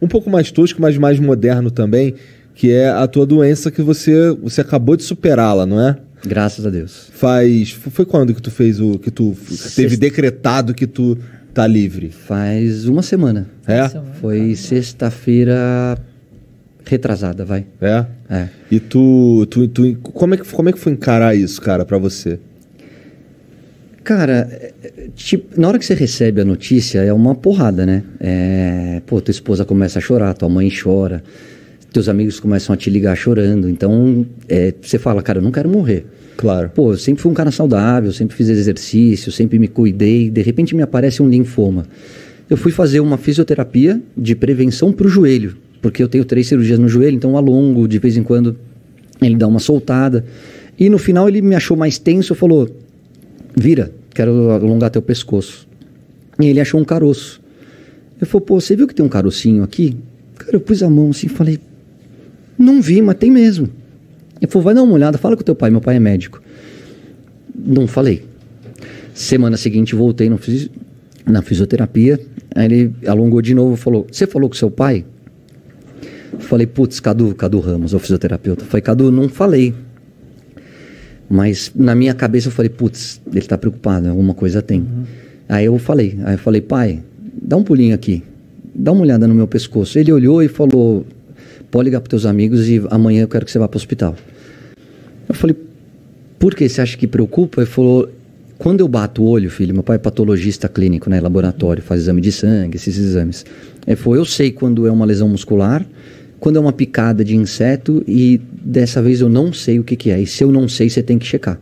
um pouco mais tosco, mas mais moderno também, que é a tua doença que você acabou de superá-la, não é? Graças a Deus. Foi quando que tu fez teve decretado que tu tá livre? Faz uma semana. É? Foi sexta-feira retrasada, vai. É? É. E como é que foi encarar isso, cara, pra você? Cara, tipo, na hora que você recebe a notícia, é uma porrada, né? Tua esposa começa a chorar, tua mãe chora, teus amigos começam a te ligar chorando. Então, você fala, cara, eu não quero morrer. Claro. Eu sempre fui um cara saudável, sempre fiz exercício, sempre me cuidei. De repente me aparece um linfoma. Eu fui fazer uma fisioterapia de prevenção pro joelho, porque eu tenho 3 cirurgias no joelho, então eu alongo, de vez em quando ele dá uma soltada. E no final ele me achou mais tenso, falou... Vira, quero alongar teu pescoço. E ele achou um caroço. Eu falei, você viu que tem um carocinho aqui? Cara, eu pus a mão assim e falei, não vi, mas tem mesmo. Ele falou, vai dar uma olhada, fala com teu pai, meu pai é médico. Não falei. Semana seguinte voltei na fisioterapia, aí ele alongou de novo e falou, você falou com seu pai? Eu falei, Cadu Ramos, o fisioterapeuta. Eu falei, Cadu, não falei. Mas na minha cabeça eu falei, ele tá preocupado, alguma coisa tem. Uhum. Aí eu falei, pai, dá um pulinho aqui, dá uma olhada no meu pescoço. Ele olhou e falou, pode ligar pros teus amigos e amanhã eu quero que você vá pro hospital. Eu falei, por que você acha que preocupa? Ele falou, quando eu bato o olho, filho, meu pai é patologista clínico, né, laboratório, faz exame de sangue, esses exames. Ele falou, eu sei quando é uma lesão muscular, quando é uma picada de inseto e dessa vez eu não sei o que é. E se eu não sei, você tem que checar.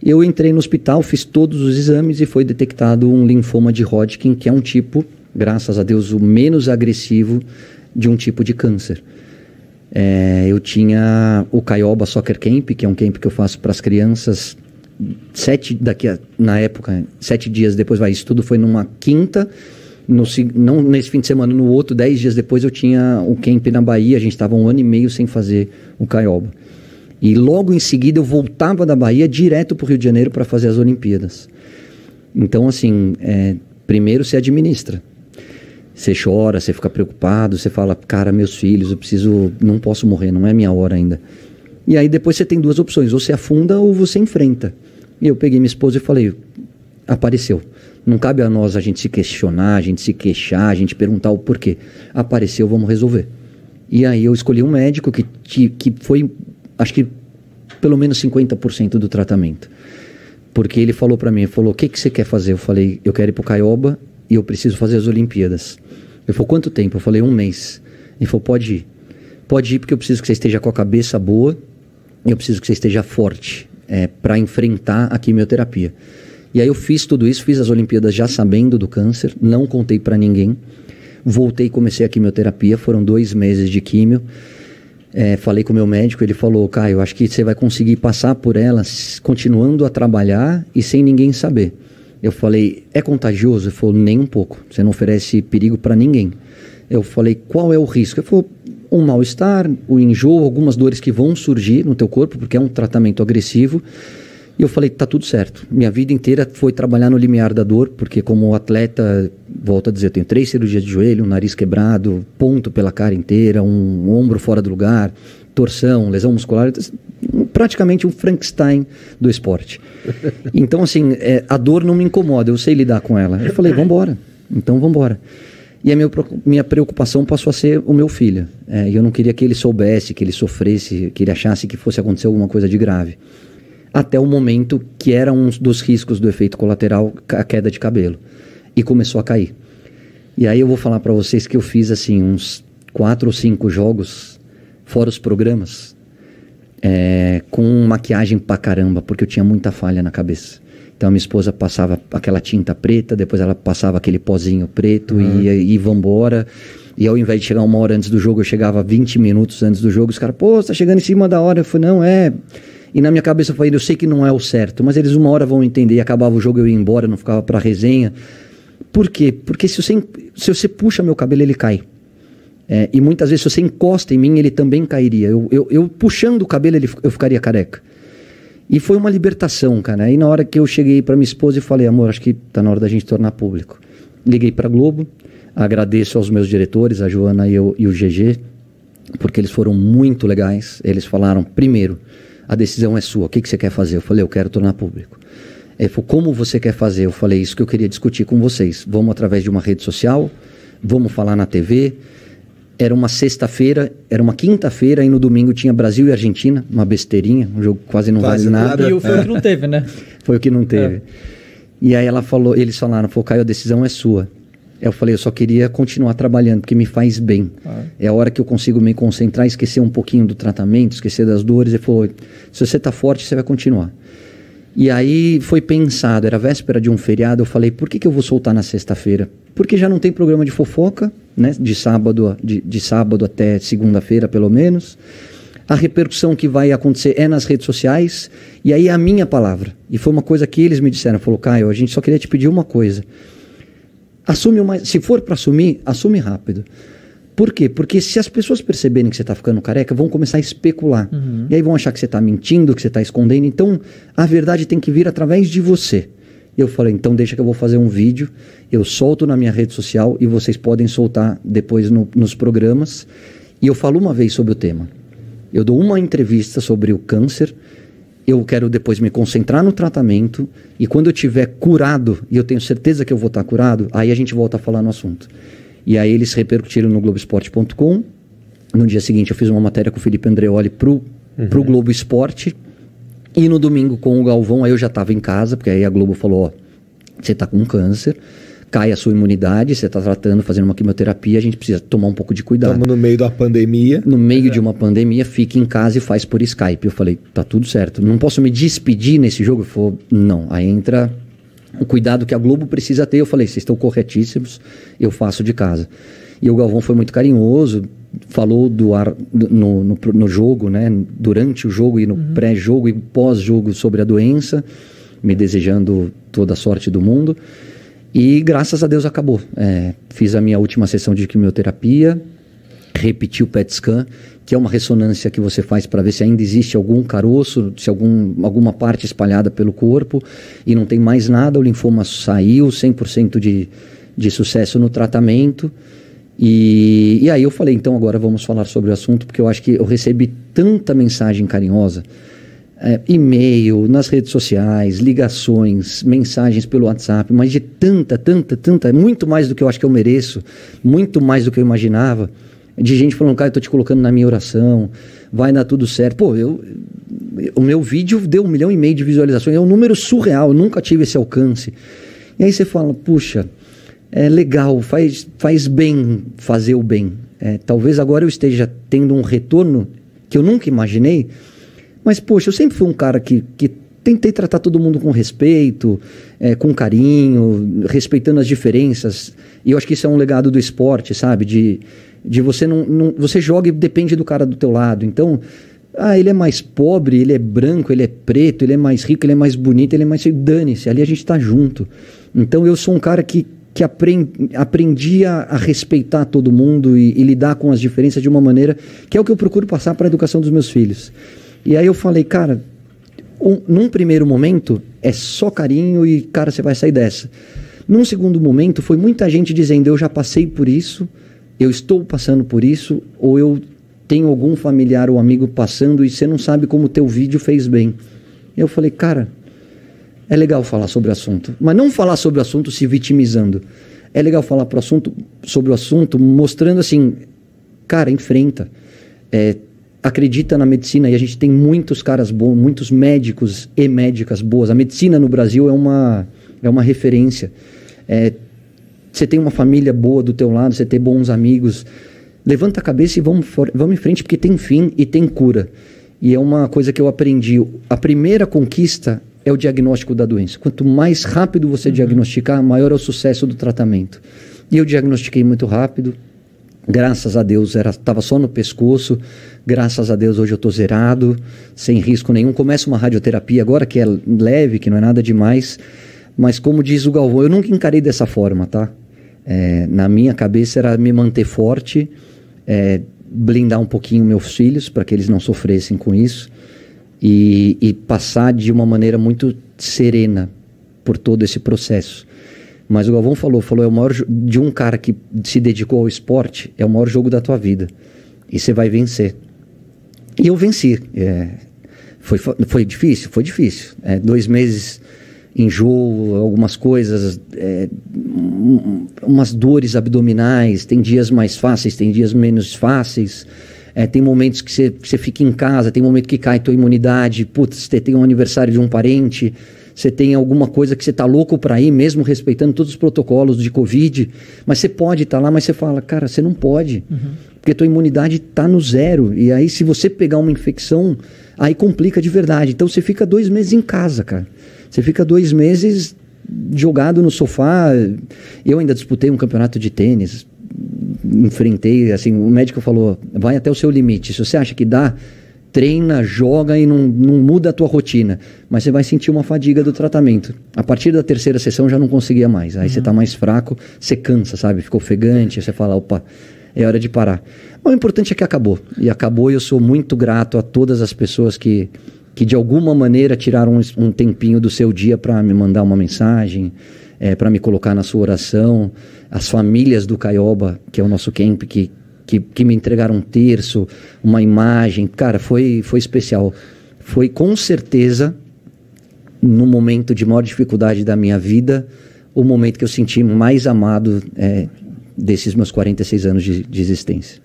Eu entrei no hospital, fiz todos os exames e foi detectado um linfoma de Hodgkin, que é um tipo, graças a Deus, o menos agressivo de um tipo de câncer. Eu tinha o Caioba Soccer Camp, que é um camp que eu faço para as crianças, 7 dias depois, isso tudo foi numa quinta. Não nesse fim de semana, no outro, 10 dias depois eu tinha o camp na Bahia, a gente estava 1 ano e meio sem fazer o Caioba. E logo em seguida eu voltava da Bahia direto para o Rio de Janeiro para fazer as Olimpíadas. Então assim, primeiro você administra. Você chora, você fica preocupado, você fala, cara, meus filhos, não posso morrer, não é minha hora ainda. E aí depois você tem 2 opções, ou você afunda ou você enfrenta. E eu peguei minha esposa e falei, apareceu. Não cabe a nós a gente se questionar, a gente se queixar, a gente perguntar o porquê. Apareceu, vamos resolver. E aí eu escolhi um médico que foi, acho que, pelo menos 50% do tratamento. Porque ele falou pra mim, o que você quer fazer? Eu falei, eu quero ir pro Caioba e eu preciso fazer as Olimpíadas. Ele falou, quanto tempo? Eu falei, 1 mês. Ele falou, pode ir. Pode ir porque eu preciso que você esteja com a cabeça boa e eu preciso que você esteja forte para enfrentar a quimioterapia. E aí eu fiz tudo isso, fiz as Olimpíadas já sabendo do câncer, não contei para ninguém. Voltei e comecei a quimioterapia, foram 2 meses de químio. Falei com o meu médico, ele falou, Caio, acho que você vai conseguir passar por ela continuando a trabalhar e sem ninguém saber. Eu falei, é contagioso? Ele falou, nem um pouco, você não oferece perigo para ninguém. Eu falei, qual é o risco? Ele falou, um mal-estar, o enjoo, algumas dores que vão surgir no teu corpo, porque é um tratamento agressivo. E eu falei, tá tudo certo. Minha vida inteira foi trabalhar no limiar da dor, porque como atleta, volto a dizer, eu tenho 3 cirurgias de joelho, um nariz quebrado, ponto pela cara inteira, um ombro fora do lugar, torção, lesão muscular, praticamente um Frankenstein do esporte. Então, assim, a dor não me incomoda, eu sei lidar com ela. Eu falei, vambora, então vambora. E a minha preocupação passou a ser o meu filho. E eu não queria que ele soubesse, que ele sofresse, que ele achasse que fosse acontecer alguma coisa de grave. Até o momento que era um dos riscos do efeito colateral, a queda de cabelo. E começou a cair. E aí eu vou falar para vocês que eu fiz assim uns 4 ou 5 jogos, fora os programas, com maquiagem pra caramba, porque eu tinha muita falha na cabeça. Então a minha esposa passava aquela tinta preta, depois ela passava aquele pozinho preto e vambora. E ao invés de chegar 1 hora antes do jogo, eu chegava 20 minutos antes do jogo. Os caras, você tá chegando em cima da hora. Eu falei, não, E na minha cabeça eu falei, eu sei que não é o certo, mas eles 1 hora vão entender. E acabava o jogo, eu ia embora, não ficava pra resenha. Por quê? Porque se você puxa meu cabelo, ele cai. E muitas vezes, se você encosta em mim, ele também cairia. Eu puxando o cabelo, eu ficaria careca. E foi uma libertação, cara. Aí na hora que eu cheguei pra minha esposa e falei, amor, acho que tá na hora da gente tornar público. Liguei pra Globo. Agradeço aos meus diretores, a Joana e o GG, porque eles foram muito legais. Eles falaram, primeiro, a decisão é sua, o que você quer fazer? Eu falei, eu quero tornar público. Ele falou, como você quer fazer? Eu falei, isso que eu queria discutir com vocês. Vamos através de uma rede social, vamos falar na TV. Era uma sexta-feira, era uma quinta-feira, e no domingo tinha Brasil e Argentina, uma besteirinha, um jogo quase não vale nada. E foi o que não teve, né? Foi o que não teve. E aí eles falaram, Caio, a decisão é sua. Eu falei, eu só queria continuar trabalhando, porque me faz bem. É a hora que eu consigo me concentrar, esquecer um pouquinho do tratamento, esquecer das dores. Ele falou, se você tá forte, você vai continuar. E aí foi pensado, era véspera de um feriado, eu falei, por que eu vou soltar na sexta-feira? Porque já não tem programa de fofoca, né? De sábado até segunda-feira, pelo menos. A repercussão que vai acontecer é nas redes sociais, e aí é a minha palavra. E foi uma coisa que eles me disseram, falou, Caio, a gente só queria te pedir uma coisa. Assume se for para assumir, assume rápido. Por quê? Porque se as pessoas perceberem que você está ficando careca, vão começar a especular. E aí vão achar que você está mentindo, que você está escondendo. Então, a verdade tem que vir através de você. Eu falei, então deixa que eu vou fazer um vídeo, eu solto na minha rede social e vocês podem soltar depois nos programas. E eu falo uma vez sobre o tema. Eu dou uma entrevista sobre o câncer, eu quero depois me concentrar no tratamento, e quando eu estiver curado, e eu tenho certeza que eu vou estar curado, aí a gente volta a falar no assunto. E aí eles repercutiram no Globoesporte.com. No dia seguinte eu fiz uma matéria com o Felipe Andreoli pro Globo Esporte. E no domingo com o Galvão, aí eu já estava em casa, porque aí a Globo falou, ó, você está com câncer, cai a sua imunidade, você está tratando, fazendo uma quimioterapia, a gente precisa tomar um pouco de cuidado. Estamos no meio da pandemia. No meio de uma pandemia, fique em casa e faz por Skype. Eu falei, tá tudo certo. Não posso me despedir nesse jogo? Ele falou, não. Aí entra o cuidado que a Globo precisa ter. Eu falei, vocês estão corretíssimos, eu faço de casa. E o Galvão foi muito carinhoso, falou no jogo, né, durante o jogo e no pré-jogo e pós-jogo sobre a doença, me desejando toda a sorte do mundo. E graças a Deus acabou. Fiz a minha última sessão de quimioterapia, repeti o PET scan, que é uma ressonância que você faz para ver se ainda existe algum caroço, se alguma parte espalhada pelo corpo, e não tem mais nada. O linfoma saiu, 100% de sucesso no tratamento. E aí eu falei, então agora vamos falar sobre o assunto, porque eu acho que eu recebi tanta mensagem carinhosa, e-mail, nas redes sociais, ligações, mensagens pelo WhatsApp, mas de tanta, muito mais do que eu acho que eu mereço, muito mais do que eu imaginava, de gente falando, cara, eu tô te colocando na minha oração, vai dar tudo certo. Pô, o meu vídeo deu 1,5 milhão de visualizações, é um número surreal, eu nunca tive esse alcance. E aí você fala, puxa, é legal, faz bem fazer o bem. Talvez agora eu esteja tendo um retorno que eu nunca imaginei, mas, poxa, eu sempre fui um cara que tentei tratar todo mundo com respeito, com carinho, respeitando as diferenças. E eu acho que isso é um legado do esporte, sabe? De você você joga e depende do cara do teu lado. Então, ele é mais pobre, ele é branco, ele é preto, ele é mais rico, ele é mais bonito, ele é mais... Dane-se, ali a gente tá junto. Então, eu sou um cara que aprendi a respeitar todo mundo e lidar com as diferenças de uma maneira que é o que eu procuro passar para a educação dos meus filhos. E aí eu falei, cara, num primeiro momento é só carinho e, cara, você vai sair dessa. Num segundo momento foi muita gente dizendo, eu já passei por isso, eu estou passando por isso, ou eu tenho algum familiar ou amigo passando e você não sabe como o teu vídeo fez bem. E eu falei, cara, é legal falar sobre o assunto, mas não falar sobre o assunto se vitimizando. É legal falar sobre o assunto mostrando assim, cara, enfrenta. Acredita na medicina, e a gente tem muitos caras bons, muitos médicos e médicas boas. A medicina no Brasil é uma referência. Você tem uma família boa do teu lado, você tem bons amigos. Levanta a cabeça e vamos em frente, porque tem fim e tem cura. E é uma coisa que eu aprendi. A primeira conquista é o diagnóstico da doença. Quanto mais rápido você diagnosticar, maior é o sucesso do tratamento. E eu diagnostiquei muito rápido. Graças a Deus, estava só no pescoço. Graças a Deus, hoje eu estou zerado, sem risco nenhum. Começa uma radioterapia agora, que é leve, que não é nada demais. Mas como diz o Galvão, eu nunca encarei dessa forma, tá? Na minha cabeça era me manter forte, blindar um pouquinho meus filhos, para que eles não sofressem com isso. E passar de uma maneira muito serena por todo esse processo. Mas o Galvão falou, é o maior de um cara que se dedicou ao esporte, é o maior jogo da tua vida. E você vai vencer. E eu venci. Foi difícil? Foi difícil. 2 meses, enjoo, algumas coisas, umas dores abdominais, tem dias mais fáceis, tem dias menos fáceis. Tem momentos que você fica em casa, tem momento que cai tua imunidade, putz, você tem um aniversário de um parente, você tem alguma coisa que você tá louco para ir, mesmo respeitando todos os protocolos de Covid, mas você pode estar lá, mas você fala, cara, você não pode, porque tua imunidade tá no 0, e aí se você pegar uma infecção, aí complica de verdade. Então você fica 2 meses em casa, cara. Você fica 2 meses jogado no sofá. Eu ainda disputei um campeonato de tênis, enfrentei, assim, o médico falou, vai até o seu limite, se você acha que dá, treina, joga e não muda a tua rotina, mas você vai sentir uma fadiga do tratamento. A partir da 3ª sessão já não conseguia mais, aí você tá mais fraco, você cansa, sabe, fica ofegante, você fala, opa, é hora de parar. Mas o importante é que acabou, e acabou, e eu sou muito grato a todas as pessoas que de alguma maneira tiraram um tempinho do seu dia para me mandar uma mensagem, para me colocar na sua oração, as famílias do Caioba, que é o nosso camp, que me entregaram um terço, uma imagem, cara, foi especial. Foi com certeza, no momento de maior dificuldade da minha vida, o momento que eu senti mais amado desses meus 46 anos de existência.